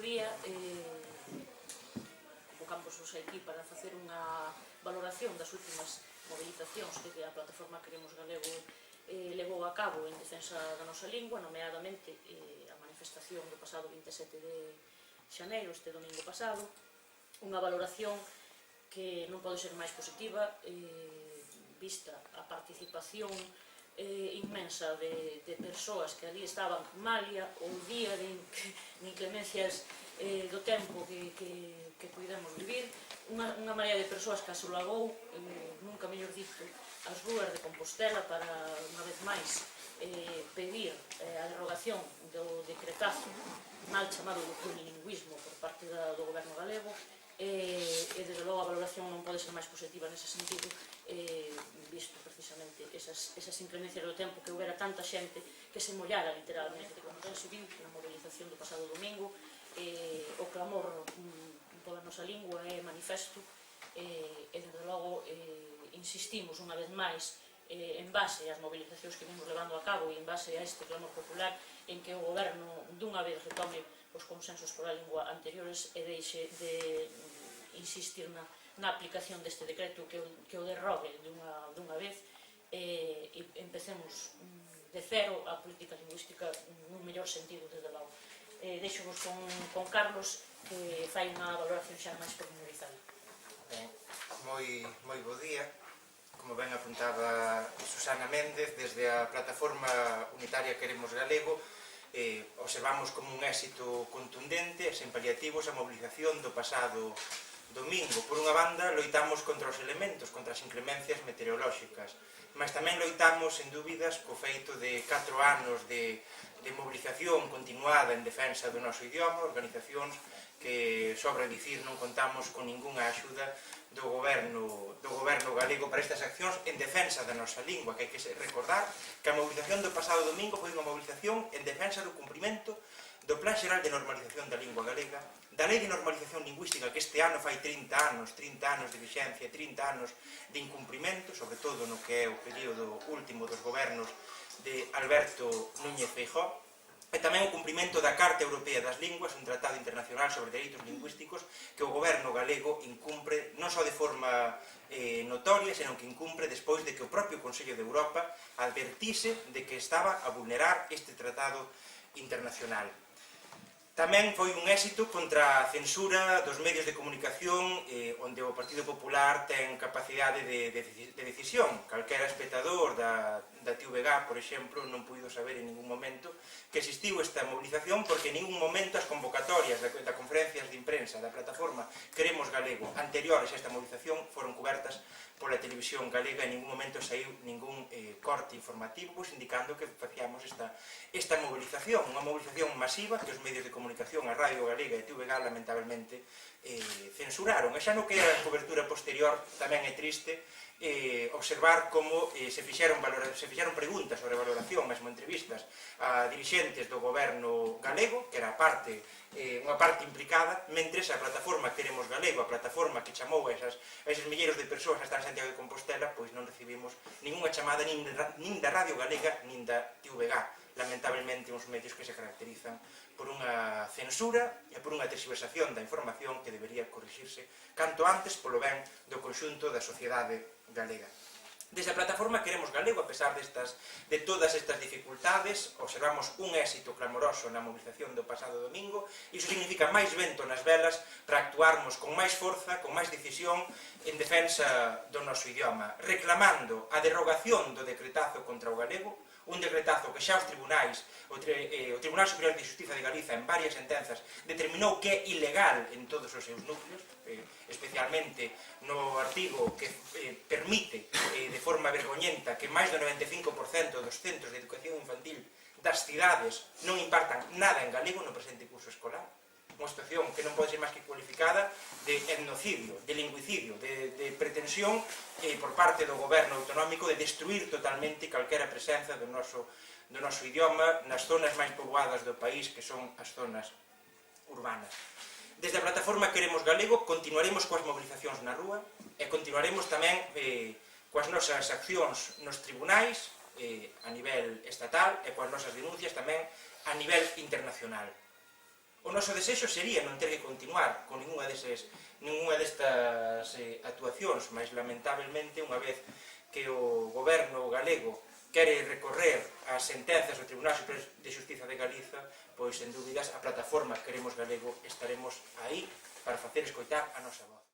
noso día convocamos aquí para facer unha valoración das últimas mobilizacións que a plataforma Queremos Galego levou a cabo en defensa da nosa lingua, nomeadamente a manifestación do pasado 27 de xaneiro, este domingo pasado, unha valoración que non pode ser máis positiva, vista a participación inmensa de persoas que ali estaban malia ou día de inclemencias do tempo que puidemos vivir, unha marea de persoas que asolagou, nunca mellor dito, as rúas de Compostela para, unha vez máis, pedir a derogación do decretazo mal chamado do plurilingüismo por parte do goberno galego, e desde logo a valoración non pode ser máis positiva nese sentido, visto precisamente esas inclemencias do tempo, que houbera tanta xente que se mollara literalmente, como ben se viu na mobilización do pasado domingo. O clamor pola nosa lingua é manifesto, e desde logo insistimos unha vez máis en base ás mobilizacións que vimos levando a cabo e en base a este clamor popular en que o goberno dunha vez retome os consensos pola lingua anteriores e deixe de insistir na aplicación deste decreto, que o derrogue dunha vez, e empecemos de cero a política lingüística nun mellor sentido, desde logo. Deixo-vos con Carlos, que fai unha valoración xa máis pormenorizada. Moi bo día. Como ben apuntaba Susana Méndez, desde a plataforma unitaria Queremos Galego, observamos como un éxito contundente e sen paliativos a mobilización do pasado domingo. Por unha banda, loitamos contra os elementos, contra as inclemencias meteorolóxicas, mas tamén loitamos, sen dúbidas, co feito de 4 anos de mobilización continuada en defensa do noso idioma, organizacións que, sobra dicir, non contamos con ningunha axuda do goberno galego para estas accións en defensa da nosa lingua, que hai que recordar que a mobilización do pasado domingo foi unha mobilización en defensa do cumprimento do Plan Xeral de Normalización da Lingua Galega, da Lei de Normalización Lingüística, que este ano fai 30 anos de vixencia, 30 anos de incumprimento, sobre todo no que é o período último dos gobernos de Alberto Núñez Feijóo, e tamén o cumprimento da Carta Europea das Linguas, un tratado internacional sobre dereitos lingüísticos que o goberno galego incumpre non só de forma notoria, senón que incumpre despois de que o propio Consello de Europa advertise de que estaba a vulnerar este tratado internacional. Tamén foi un éxito contra a censura dos medios de comunicación, onde o Partido Popular ten capacidade de decisión. Calquera espectador da TVG, por exemplo, non puido saber en ningún momento que existiu esta movilización, porque en ningún momento as convocatorias da conferencias de imprensa da plataforma Queremos Galego anteriores a esta movilización foron cobertas pola televisión galega. En ningún momento saiu ningún corte informativo indicando que facíamos esta movilización, unha movilización masiva que os medios de comunicación, a Radio Galega e a TVG, lamentablemente censuraron. E xa no que a cobertura posterior tamén é triste observar como se fixeron preguntas sobre a valoración, mesmo entrevistas a dirixentes do goberno galego, que era unha parte implicada, mentres a plataforma Queremos Galego, a plataforma que chamou a eses milleiros de persoas a estar en Santiago de Compostela, pois non recibimos ningunha chamada nin da Radio Galega nin da TVG. Lamentablemente, uns medios que se caracterizan por unha censura e por unha terxiversación da información que debería corrixirse canto antes polo ben do conxunto da sociedade galega. Desde a plataforma Queremos Galego, a pesar de todas estas dificultades, observamos un éxito clamoroso na movilización do pasado domingo. Iso significa máis vento nas velas para actuarmos con máis forza, con máis decisión en defensa do noso idioma, reclamando a derogación do decretazo contra o galego, un decretazo que xa os tribunais, o Tribunal Superior de Xustiza de Galiza, en varias sentenzas, determinou que é ilegal en todos os seus núcleos, especialmente no artigo que permite de forma vergoñenta que máis do 95% dos centros de educación infantil das cidades non impartan nada en galego no presente curso escolar. Unha situación que non pode ser máis que cualificada de etnocidio, de lingüicidio, de pretensión por parte do goberno autonómico de destruir totalmente calquera presenza do noso idioma nas zonas máis poboadas do país, que son as zonas urbanas. Desde a plataforma Queremos Galego continuaremos coas mobilizacións na rúa e continuaremos tamén coas nosas accións nos tribunais a nivel estatal e coas nosas denuncias tamén a nivel internacional. O noso desexo sería non ter que continuar con ninguna destas actuacións, mas lamentablemente, unha vez que o goberno galego quere recorrer as sentenzas do Tribunal Superior de Xustiza de Galiza, pois, sen dúbidas, a plataforma Queremos Galego estaremos aí para facer escoitar a nosa voz.